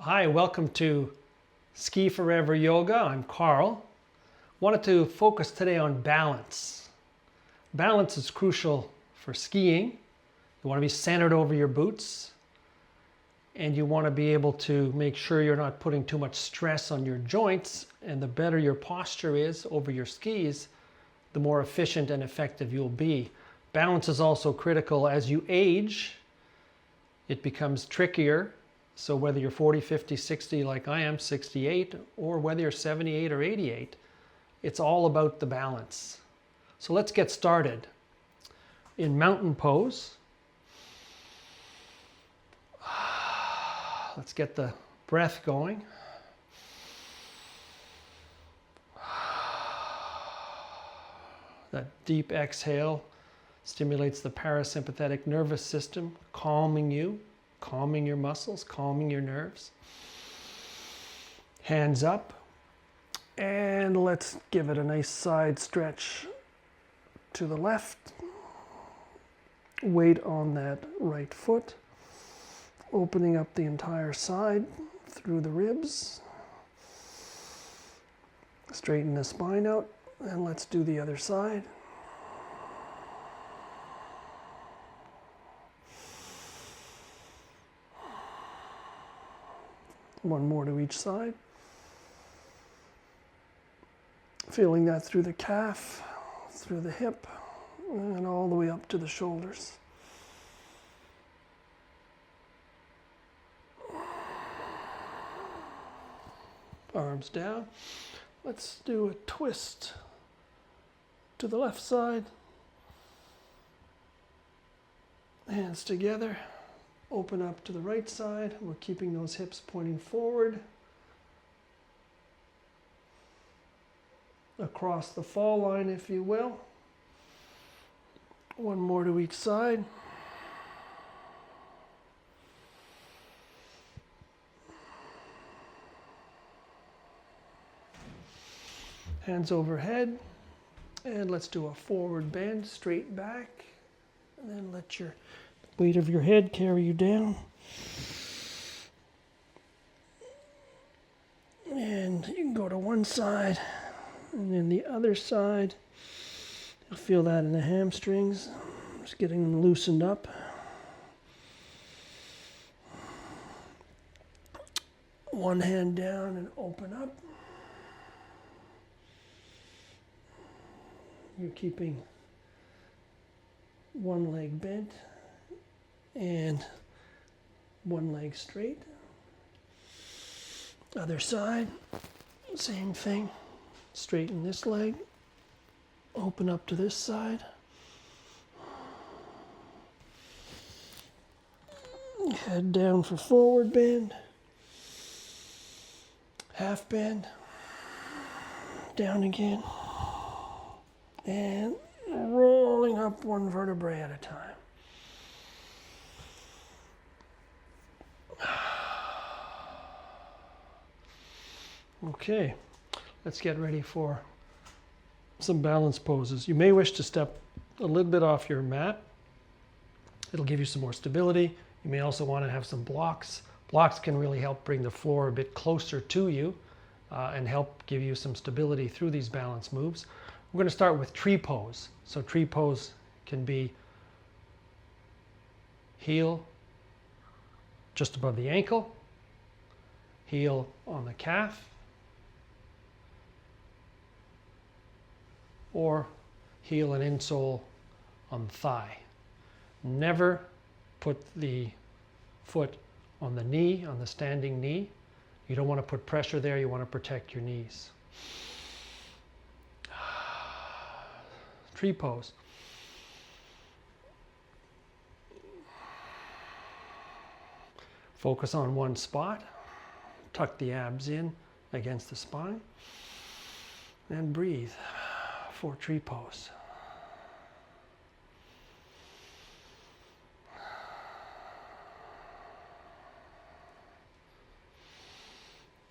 Hi, welcome to Ski Forever Yoga. I'm Carl. Wanted to focus today on balance. Balance is crucial for skiing. You want to be centered over your boots, and you want to be able to make sure you're not putting too much stress on your joints, and the better your posture is over your skis, the more efficient and effective you'll be. Balance is also critical as you age. It becomes trickier. So whether you're 40, 50, 60 like I am, 68, or whether you're 78 or 88, it's all about the balance. So let's get started. In mountain pose, let's get the breath going. That deep exhale stimulates the parasympathetic nervous system, calming you. Calming your muscles, calming your nerves. Hands up, and let's give it a nice side stretch to the left. Weight on that right foot, opening up the entire side through the ribs. Straighten the spine out, and let's do the other side. One more to each side. Feeling that through the calf, through the hip, and all the way up to the shoulders. Arms down. Let's do a twist to the left side. Hands together. Open up to the right side. We're keeping those hips pointing forward. Across the fall line, if you will. One more to each side. Hands overhead. And let's do a forward bend, straight back. And then let your weight of your head carry you down. And you can go to one side and then the other side. You'll feel that in the hamstrings. Just getting them loosened up. One hand down and open up. You're keeping one leg bent and one leg straight. Other side, same thing. Straighten this leg, open up to this side. Head down for forward bend, half bend, down again, and rolling up one vertebrae at a time. Okay, let's get ready for some balance poses. You may wish to step a little bit off your mat. It'll give you some more stability. You may also want to have some blocks. Blocks can really help bring the floor a bit closer to you and help give you some stability through these balance moves. We're going to start with tree pose. So tree pose can be heel just above the ankle, heel on the calf, or heel and insole on the thigh. Never put the foot on the knee, on the standing knee. You don't want to put pressure there, you want to protect your knees. Tree pose. Focus on one spot. Tuck the abs in against the spine. And breathe for tree pose.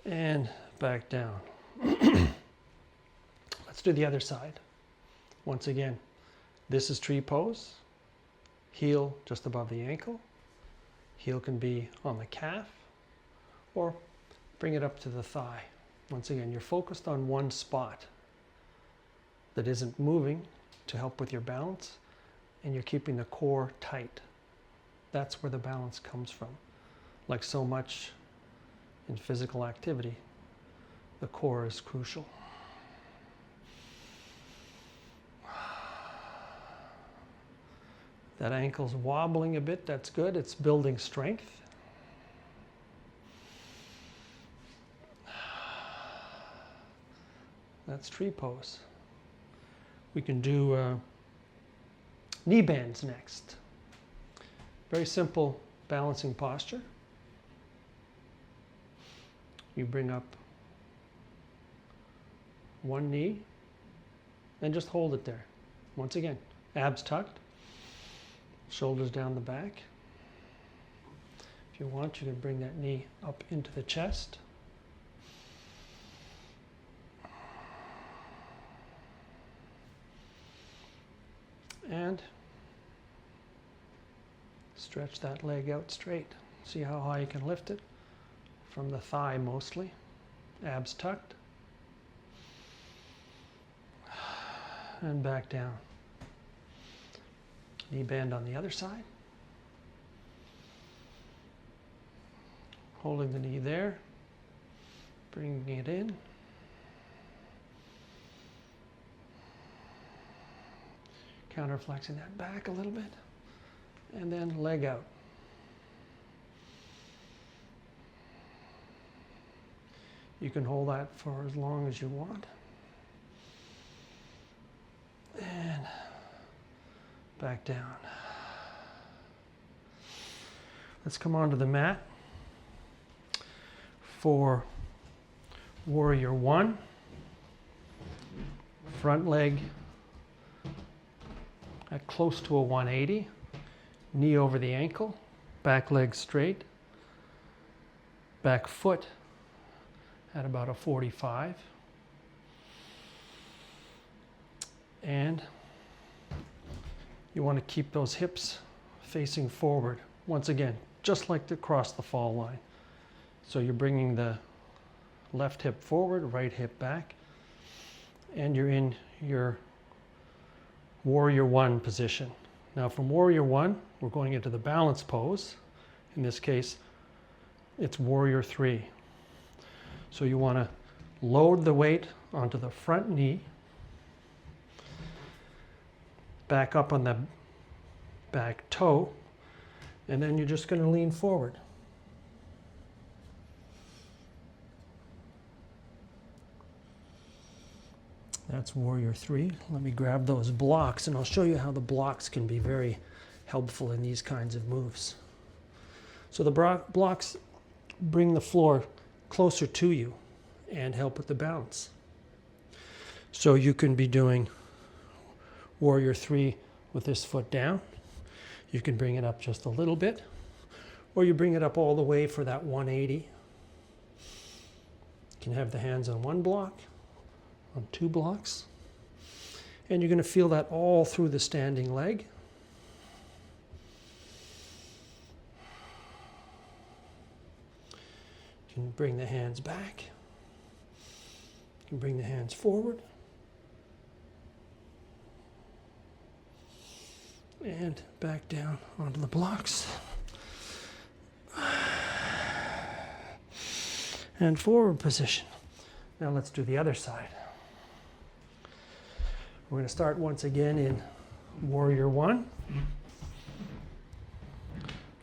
And back down. Let's do the other side. Once again, this is tree pose. Heel just above the ankle. Heel can be on the calf or bring it up to the thigh. Once again, you're focused on one spot that isn't moving to help with your balance, and you're keeping the core tight. That's where the balance comes from. Like so much in physical activity, the core is crucial. That ankle's wobbling a bit, that's good. It's building strength. That's tree pose. We can do knee bends next. Very simple balancing posture. You bring up one knee and just hold it there. Once again, abs tucked, shoulders down the back. If you want, you can bring that knee up into the chest. And stretch that leg out straight. See how high you can lift it? From the thigh mostly. Abs tucked. And back down. Knee bend on the other side. Holding the knee there. Bringing it in. Counterflexing that back a little bit, and then leg out. You can hold that for as long as you want. And back down. Let's come onto the mat for Warrior One. Front leg at close to a 180, knee over the ankle, back leg straight, back foot at about a 45. And you want to keep those hips facing forward. Once again, just like to cross the fall line. So you're bringing the left hip forward, right hip back, and you're in your Warrior One position. Now from Warrior One, we're going into the balance pose. In this case, it's Warrior Three. So you want to load the weight onto the front knee, back up on the back toe, and then you're just going to lean forward. That's Warrior Three. Let me grab those blocks and I'll show you how the blocks can be very helpful in these kinds of moves. So the blocks bring the floor closer to you and help with the balance. So you can be doing Warrior Three with this foot down. You can bring it up just a little bit, or you bring it up all the way for that 180. You can have the hands on one block, on two blocks, and you're going to feel that all through the standing leg. You can bring the hands back. You can bring the hands forward. And back down onto the blocks. And forward position. Now let's do the other side. We're going to start once again in Warrior One.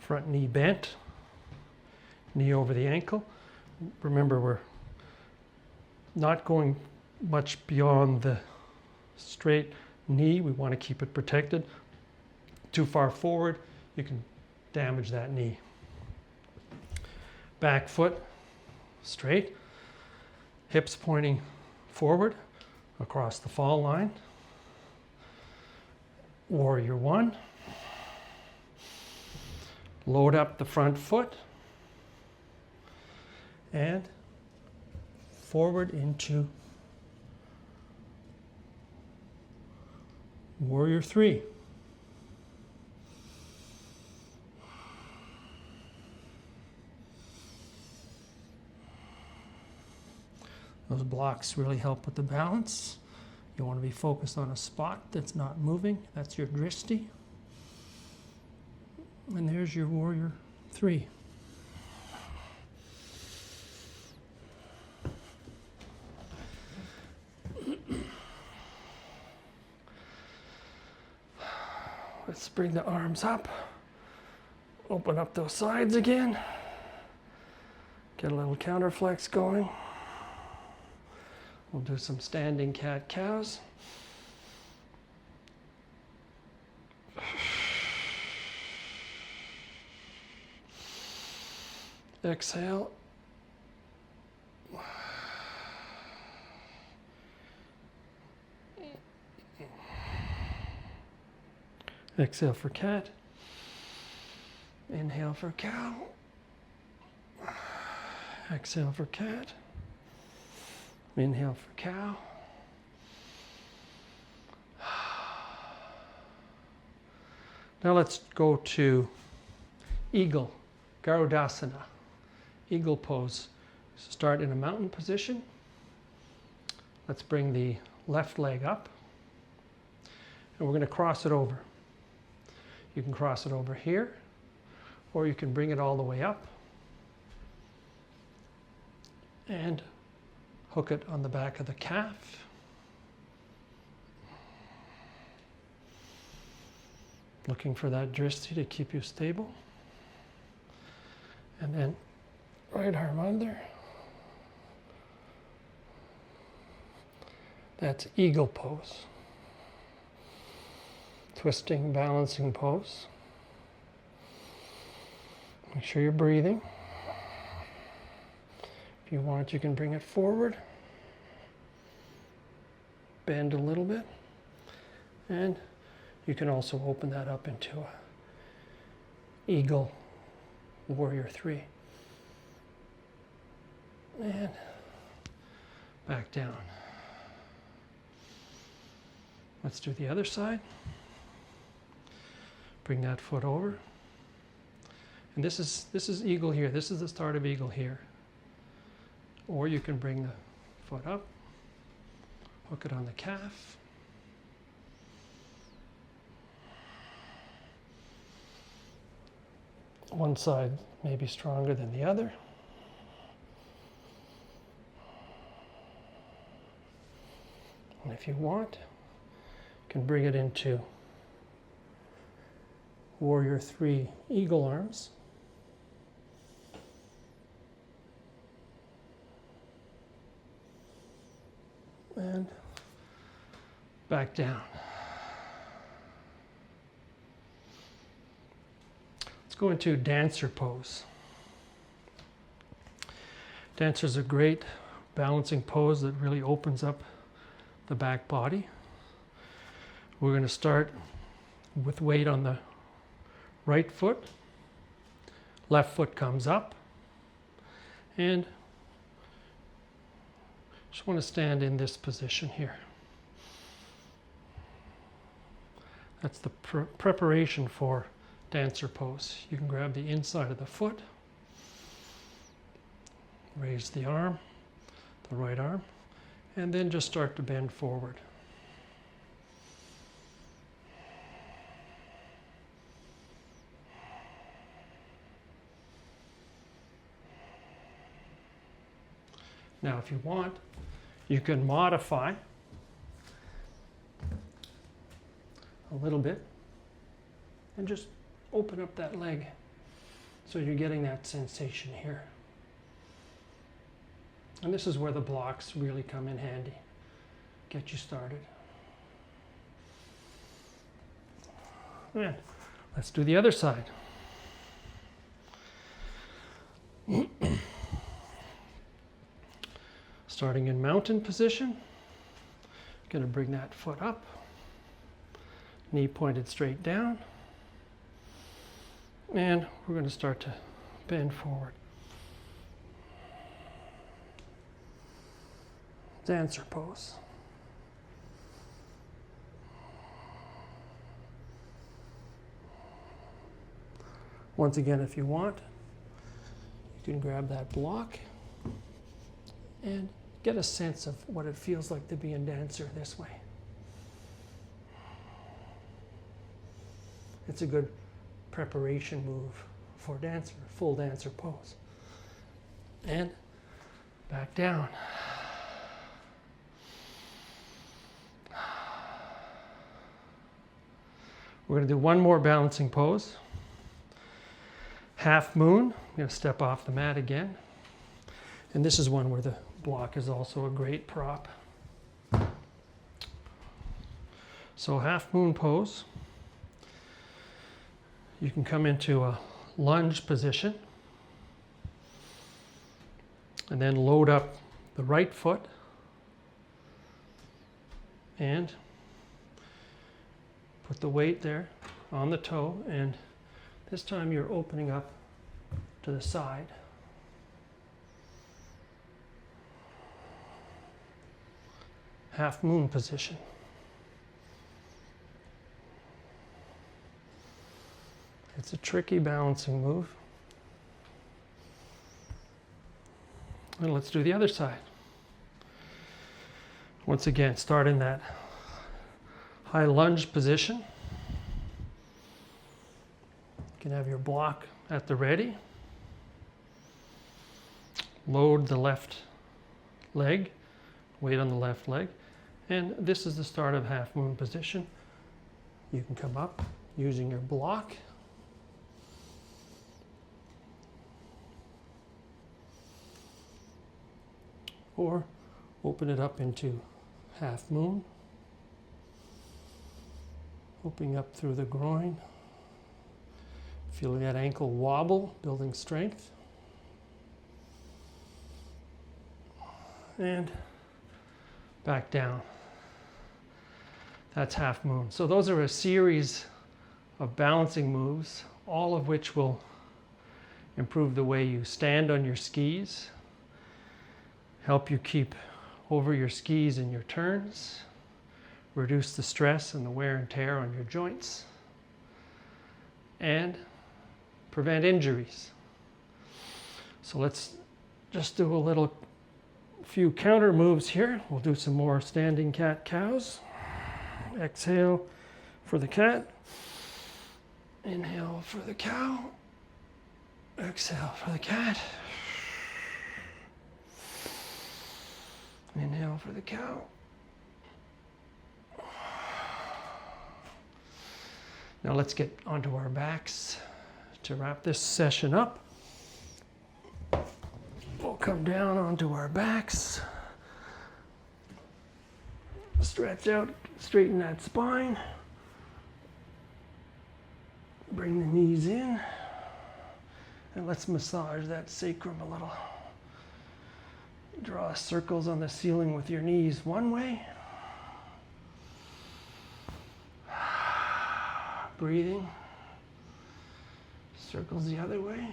Front knee bent, knee over the ankle. Remember, we're not going much beyond the straight knee. We want to keep it protected. Too far forward, you can damage that knee. Back foot straight, hips pointing forward across the fall line. Warrior One. Load up the front foot and forward into Warrior Three. Those blocks really help with the balance. You want to be focused on a spot that's not moving. That's your drishti. And there's your warrior 3. Let's bring the arms up. Open up those sides again. Get a little counterflex going. We'll do some standing cat-cows. Exhale. Exhale for cat. Inhale for cow. Exhale for cat. Inhale for cow. Now let's go to eagle, Garudasana, eagle pose. Start in a mountain position. Let's bring the left leg up. And we're going to cross it over. You can cross it over here, or you can bring it all the way up and hook it on the back of the calf. Looking for that drishti to keep you stable. And then right arm under. That's eagle pose. Twisting, balancing pose. Make sure you're breathing. If you want, you can bring it forward. Bend a little bit. And you can also open that up into a eagle warrior 3. And back down. Let's do the other side. Bring that foot over. And this is eagle here. This is the start of eagle here. Or you can bring the foot up, hook it on the calf. One side may be stronger than the other. And if you want, you can bring it into warrior 3 eagle arms. And back down. Let's go into dancer pose. Dancer is a great balancing pose that really opens up the back body. We're going to start with weight on the right foot. Left foot comes up. And just want to stand in this position here. That's the preparation for dancer pose. You can grab the inside of the foot, raise the arm, the right arm, and then just start to bend forward. Now, if you want, you can modify a little bit and just open up that leg so you're getting that sensation here. And this is where the blocks really come in handy. Get you started. And let's do the other side. Starting in mountain position, going to bring that foot up, knee pointed straight down, and we're going to start to bend forward. Dancer pose. Once again, if you want, you can grab that block and get a sense of what it feels like to be in dancer this way. It's a good preparation move for dancer, full dancer pose. And back down. We're going to do one more balancing pose. Half moon. I'm going to step off the mat again. And this is one where the block is also a great prop. So half moon pose. You can come into a lunge position and then load up the right foot and put the weight there on the toe, and this time you're opening up to the side. Half moon position. It's a tricky balancing move. And let's do the other side. Once again, start in that high lunge position. You can have your block at the ready. Load the left leg, weight on the left leg. And this is the start of half moon position. You can come up using your block. Or open it up into half moon. Opening up through the groin. Feeling that ankle wobble, building strength. And back down. That's half moon. So those are a series of balancing moves, all of which will improve the way you stand on your skis, help you keep over your skis in your turns, reduce the stress and the wear and tear on your joints, and prevent injuries. So let's just do a few counter moves here. We'll do some more standing cat-cows. Exhale for the cat. Inhale for the cow. Exhale for the cat. Inhale for the cow. Now let's get onto our backs to wrap this session up. We'll come down onto our backs. Stretch out, straighten that spine. Bring the knees in. And let's massage that sacrum a little. Draw circles on the ceiling with your knees one way. Breathing. Circles the other way.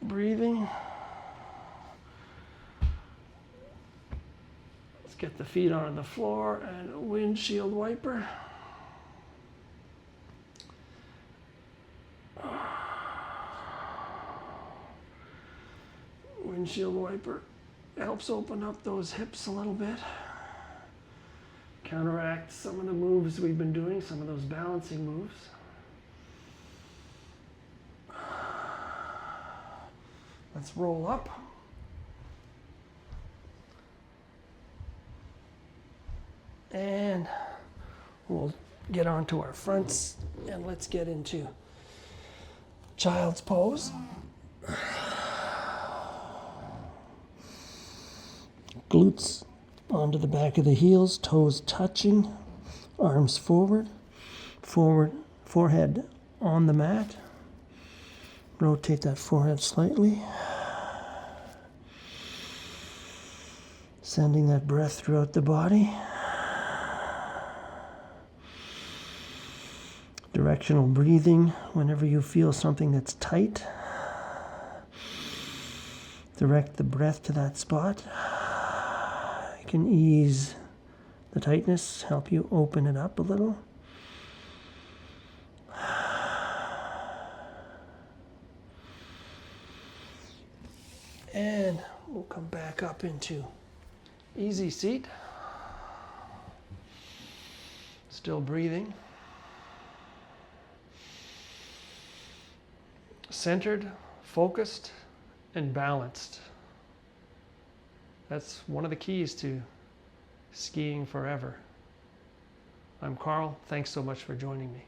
Breathing. Let's get the feet onto the floor and a windshield wiper. Windshield wiper helps open up those hips a little bit. Counteract some of the moves we've been doing, some of those balancing moves. Let's roll up. And we'll get onto our fronts and let's get into child's pose. Glutes onto the back of the heels, toes touching, arms forward, forehead on the mat. Rotate that forehead slightly. Sending that breath throughout the body. Directional breathing whenever you feel something that's tight. Direct the breath to that spot. You can ease the tightness, help you open it up a little. And we'll come back up into easy seat. Still breathing. Centered, focused, and balanced. That's one of the keys to skiing forever. I'm Carl. Thanks so much for joining me.